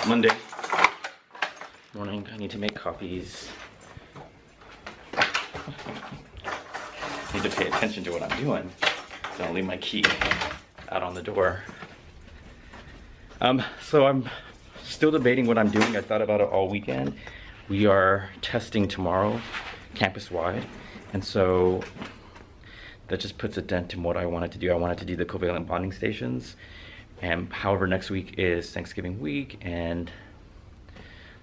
Monday morning. I need to make copies. Need to pay attention to what I'm doing. Don't leave my key out on the door. So I'm still debating what I'm doing. I thought about it all weekend. We are testing tomorrow, campus-wide, and so that just puts a dent in what I wanted to do. I wanted to do the covalent bonding stations, and however, next week is Thanksgiving week, and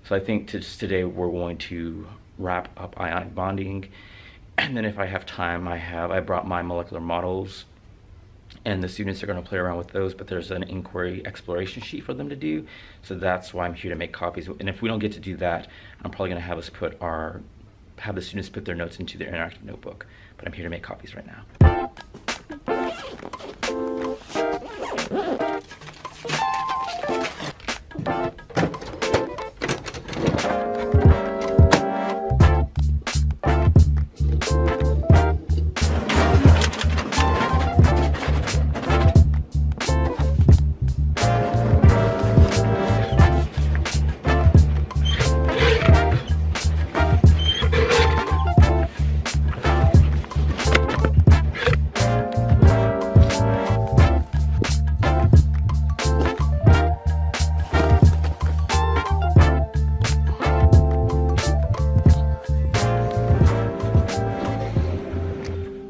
so I think today we're going to wrap up ionic bonding, and then if I have time, I brought my molecular models, and the students are going to play around with those, but there's an inquiry exploration sheet for them to do, so that's why I'm here to make copies. And if we don't get to do that, I'm probably going to have the students put their notes into their interactive notebook, but I'm here to make copies right now.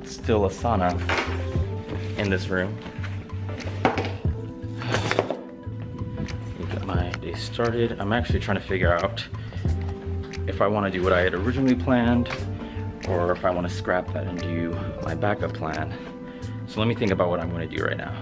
Still a sauna in this room. Get my day started. I'm actually trying to figure out if I want to do what I had originally planned or if I want to scrap that and do my backup plan. So let me think about what I'm going to do right now.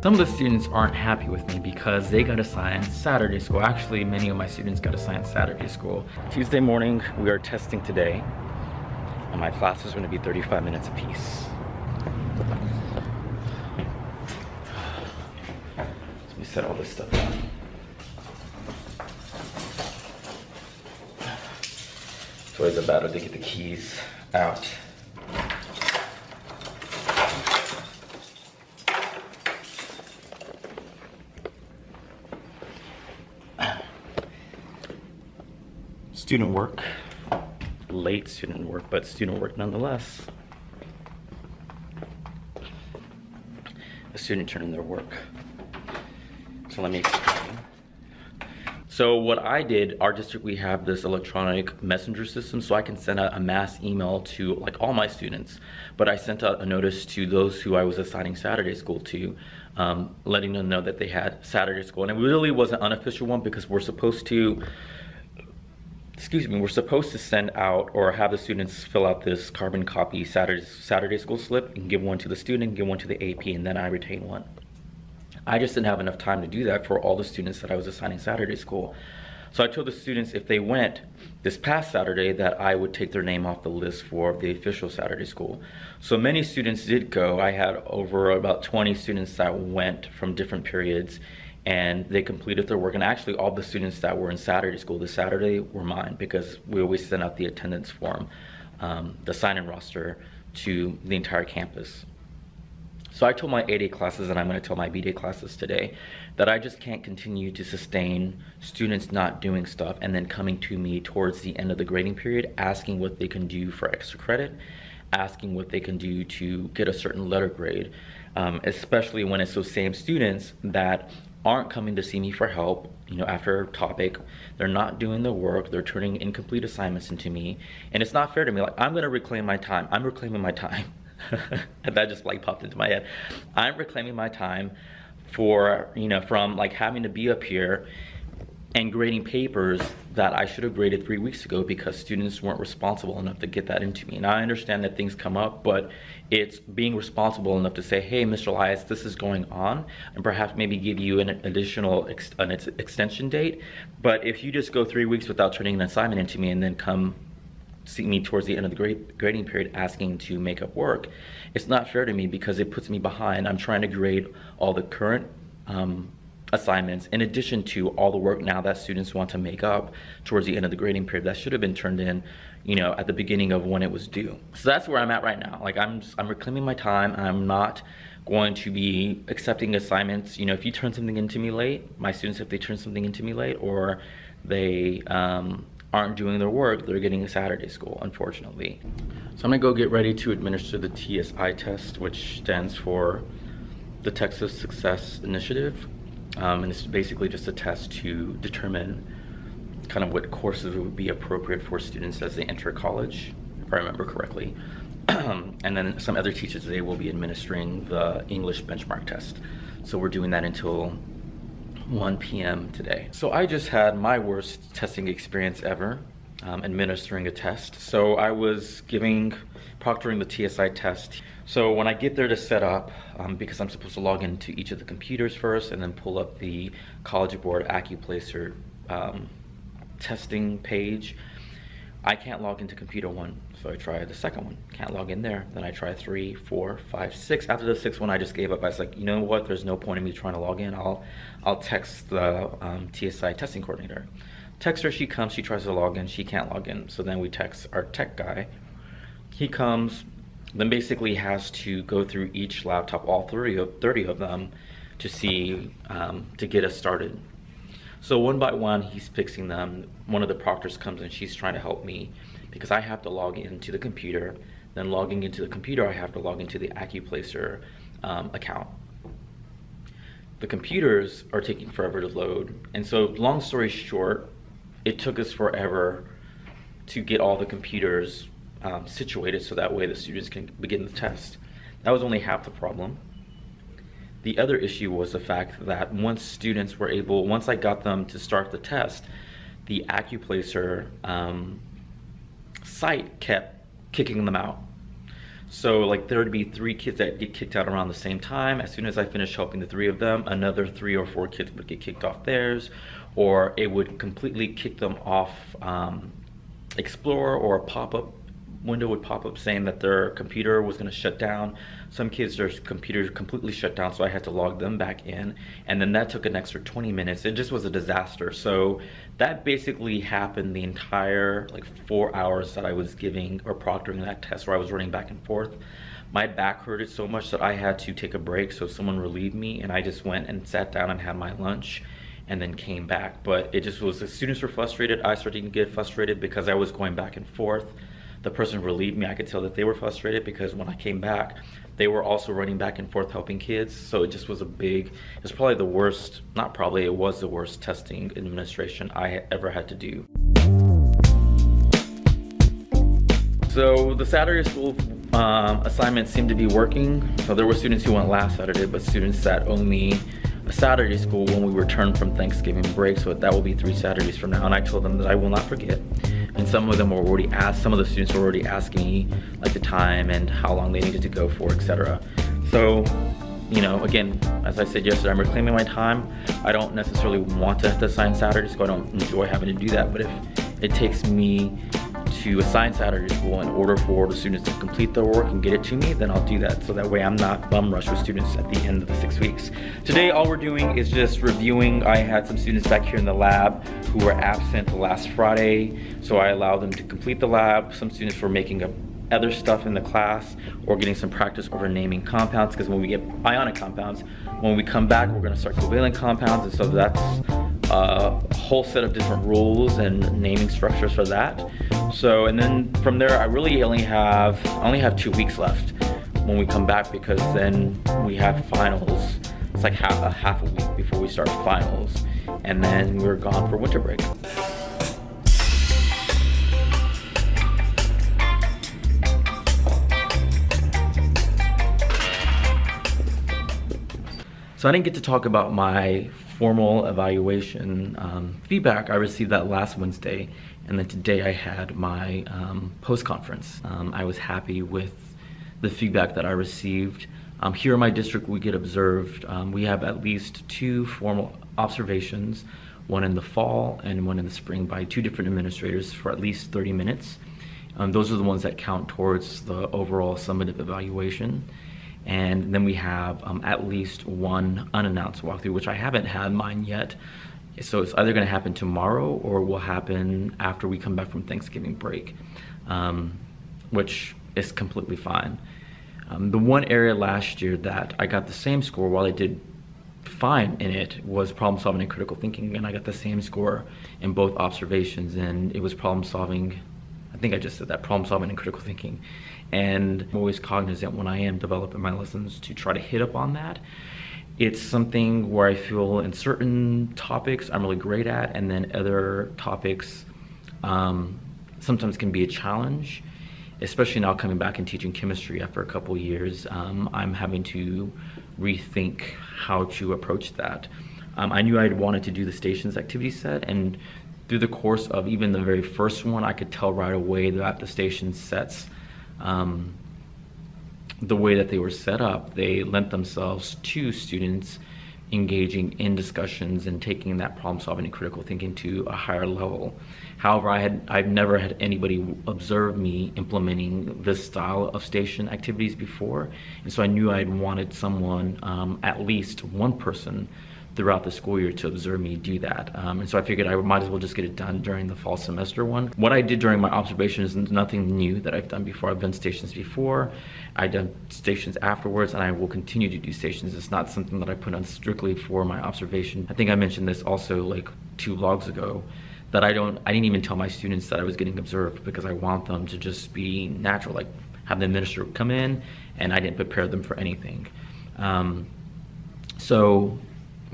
Some of the students aren't happy with me because they got assigned Saturday school. Actually, many of my students got assigned Saturday school. Tuesday morning, we are testing today, and my class is going to be 35 minutes apiece. Let me set all this stuff up. It's always a battle to get the keys out. Student work, late student work, but student work nonetheless. A student turned in their work. So let me explain. So what I did, our district, we have this electronic messenger system, so I can send out a mass email to like all my students, but I sent out a notice to those who I was assigning Saturday school to, letting them know that they had Saturday school. And it really was an unofficial one because we're supposed to send out or have the students fill out this carbon copy Saturday school slip and give one to the student and give one to the AP, and then I retain one. I just didn't have enough time to do that for all the students that I was assigning Saturday school. So I told the students if they went this past Saturday that I would take their name off the list for the official Saturday school. So many students did go. I had over about 20 students that went from different periods, and they completed their work. And actually all the students that were in Saturday school this Saturday were mine, because we always send out the attendance form, the sign-in roster, to the entire campus. So I told my A-Day classes, and I'm going to tell my B-Day classes today, that I just can't continue to sustain students not doing stuff and then coming to me towards the end of the grading period asking what they can do for extra credit, asking what they can do to get a certain letter grade, especially when it's those same students that aren't coming to see me for help, you know, after a topic. They're not doing the work. They're turning incomplete assignments into me. And it's not fair to me. Like, I'm gonna reclaim my time. I'm reclaiming my time. And that just like popped into my head. I'm reclaiming my time for, you know, from like having to be up here and grading papers that I should have graded 3 weeks ago because students weren't responsible enough to get that into me. And I understand that things come up, but it's being responsible enough to say, hey, Mr. Elias, this is going on, and perhaps maybe give you an additional extension date. But if you just go 3 weeks without turning an assignment into me and then come see me towards the end of the grading period asking to make up work, it's not fair to me because it puts me behind. I'm trying to grade all the current assignments in addition to all the work now that students want to make up towards the end of the grading period that should have been turned in, you know, at the beginning of when it was due. So that's where I'm at right now. Like, I'm reclaiming my time. I'm not going to be accepting assignments. You know, if you turn something into me late, my students, if they turn something into me late or they aren't doing their work, they're getting a Saturday school, unfortunately. So I'm gonna go get ready to administer the TSI test, which stands for the Texas Success Initiative. And it's basically just a test to determine kind of what courses would be appropriate for students as they enter college, if I remember correctly. And then some other teachers today will be administering the English benchmark test. So we're doing that until 1 p.m. today. So I just had my worst testing experience ever, administering a test. So I was proctoring the TSI test. So when I get there to set up, because I'm supposed to log into each of the computers first and then pull up the College Board AccuPlacer testing page, I can't log into computer 1. So I try the second one, can't log in there. Then I try 3, 4, 5, 6. After the 6th one, I just gave up. I was like, you know what? There's no point in me trying to log in. I'll text the TSI testing coordinator. Text her, she comes, she tries to log in, she can't log in. So then we text our tech guy. He comes, then basically has to go through each laptop, all 30 of them, to see, to get us started. So one by one, he's fixing them. One of the proctors comes and she's trying to help me because I have to log into the computer. Then logging into the computer, I have to log into the AccuPlacer account. The computers are taking forever to load. And so long story short, it took us forever to get all the computers situated so that way the students can begin the test. That was only half the problem. The other issue was the fact that once I got them to start the test, the AccuPlacer site kept kicking them out. So like there would be 3 kids that get kicked out around the same time. As soon as I finished helping the 3 of them, another 3 or 4 kids would get kicked off theirs, or it would completely kick them off Explorer, or a pop-up window would pop up saying that their computer was going to shut down. Some kids, their computers completely shut down, so I had to log them back in, and then that took an extra 20 minutes. It just was a disaster. So that basically happened the entire like 4 hours that I was giving or proctoring that test, where I was running back and forth. My back hurted so much that I had to take a break, so someone relieved me, and I just went and sat down and had my lunch and then came back. But it just was, the students were frustrated, I started to get frustrated because I was going back and forth. The person relieved me, I could tell that they were frustrated because when I came back, they were also running back and forth helping kids. So it just was it's probably the worst, not probably, it was the worst testing administration I ever had to do. So the Saturday school assignments seemed to be working. So there were students who went last Saturday, but students that only a Saturday school when we returned from Thanksgiving break. So that will be 3 Saturdays from now. And I told them that I will not forget. And some of them were already asked, some of the students were already asking me like the time and how long they needed to go for, etc. So, you know, again, as I said yesterday, I'm reclaiming my time. I don't necessarily want to assign Saturday school. I don't enjoy having to do that. But if it takes me to assign Saturday school in order for the students to complete their work and get it to me, then I'll do that. So that way I'm not bum rushed with students at the end of the 6 weeks. Today, all we're doing is just reviewing. I had some students back here in the lab who were absent last Friday. So I allowed them to complete the lab. Some students were making up other stuff in the class or getting some practice over naming compounds, because when we get ionic compounds, when we come back, we're gonna start covalent compounds. And so that's a whole set of different rules and naming structures for that. So, and then from there, I really only have 2 weeks left when we come back, because then we have finals. it's like half a week before we start finals, and then we're gone for winter break. So I didn't get to talk about my formal evaluation feedback. I received that last Wednesday, and then today I had my post-conference. I was happy with the feedback that I received. Here in my district, we get observed. We have at least 2 formal observations, one in the fall and one in the spring by 2 different administrators for at least 30 minutes. Those are the ones that count towards the overall summative evaluation. And then we have at least 1 unannounced walkthrough, which I haven't had mine yet. So it's either going to happen tomorrow or will happen after we come back from Thanksgiving break, which is completely fine. The one area last year that I got the same score while I did fine in it was problem solving and critical thinking, and I got the same score in both observations, and it was problem solving. I think I just said that, problem solving and critical thinking. And I'm always cognizant when I am developing my lessons to try to hit up on that. It's something where I feel in certain topics I'm really great at, and then other topics sometimes can be a challenge, especially now coming back and teaching chemistry after a couple years. I'm having to rethink how to approach that. I knew I'd wanted to do the stations activity set, and through the course of even the very first one, I could tell right away that the station sets, the way that they were set up, they lent themselves to students engaging in discussions and taking that problem solving and critical thinking to a higher level. However, I've never had anybody observe me implementing this style of station activities before, and so I knew I'd wanted someone, at least one person throughout the school year, to observe me do that. And so I figured I might as well just get it done during the fall semester one. What I did during my observation is nothing new that I've done before. I've done stations before, I've done stations afterwards, and I will continue to do stations. It's not something that I put on strictly for my observation. I think I mentioned this also like 2 vlogs ago, that I didn't even tell my students that I was getting observed, because I want them to just be natural, like have the administrator come in, and I didn't prepare them for anything. So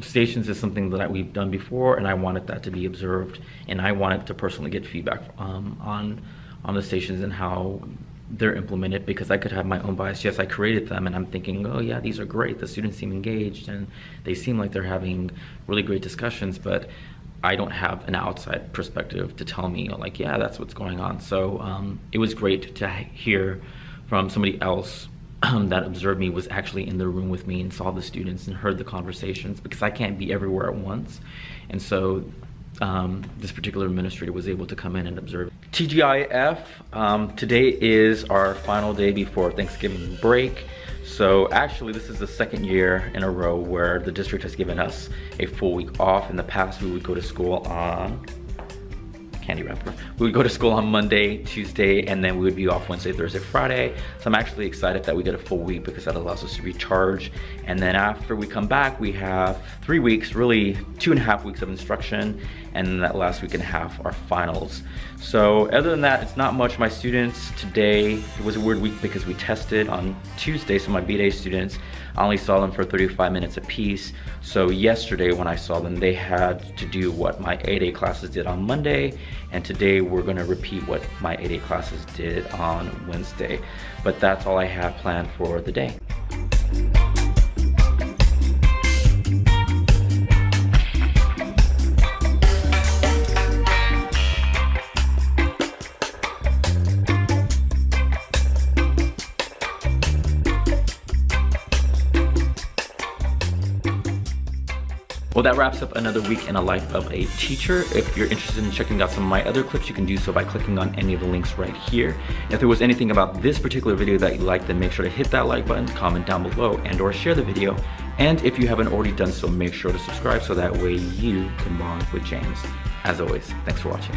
stations is something that we've done before, and I wanted that to be observed, and I wanted to personally get feedback on the stations and how they're implemented, because I could have my own bias. Yes, I created them, and I'm thinking, oh yeah, these are great, the students seem engaged and they seem like they're having really great discussions, but I don't have an outside perspective to tell me like, yeah, that's what's going on. So it was great to hear from somebody else that observed me, was actually in the room with me and saw the students and heard the conversations, because I can't be everywhere at once. And so this particular administrator was able to come in and observe. TGIF, today is our final day before Thanksgiving break. So actually this is the 2nd year in a row where the district has given us a full week off. In the past we would go to school on candy wrapper. We would go to school on Monday, Tuesday, and then we would be off Wednesday, Thursday, Friday. So I'm actually excited that we get a full week, because that allows us to recharge. And then after we come back, we have 3 weeks, really 2.5 weeks of instruction, and then that last week and a half are finals. So other than that, it's not much. My students today, it was a weird week because we tested on Tuesday, so my B-Day students, I only saw them for 35 minutes apiece. So yesterday when I saw them, they had to do what my 8A classes did on Monday, and today we're gonna repeat what my 8A classes did on Wednesday. But that's all I have planned for the day. Well, that wraps up another week in a life of a teacher. If you're interested in checking out some of my other clips, you can do so by clicking on any of the links right here. If there was anything about this particular video that you liked, then make sure to hit that like button, comment down below, and/or share the video. And if you haven't already done so, make sure to subscribe so that way you can bond with James. As always, thanks for watching.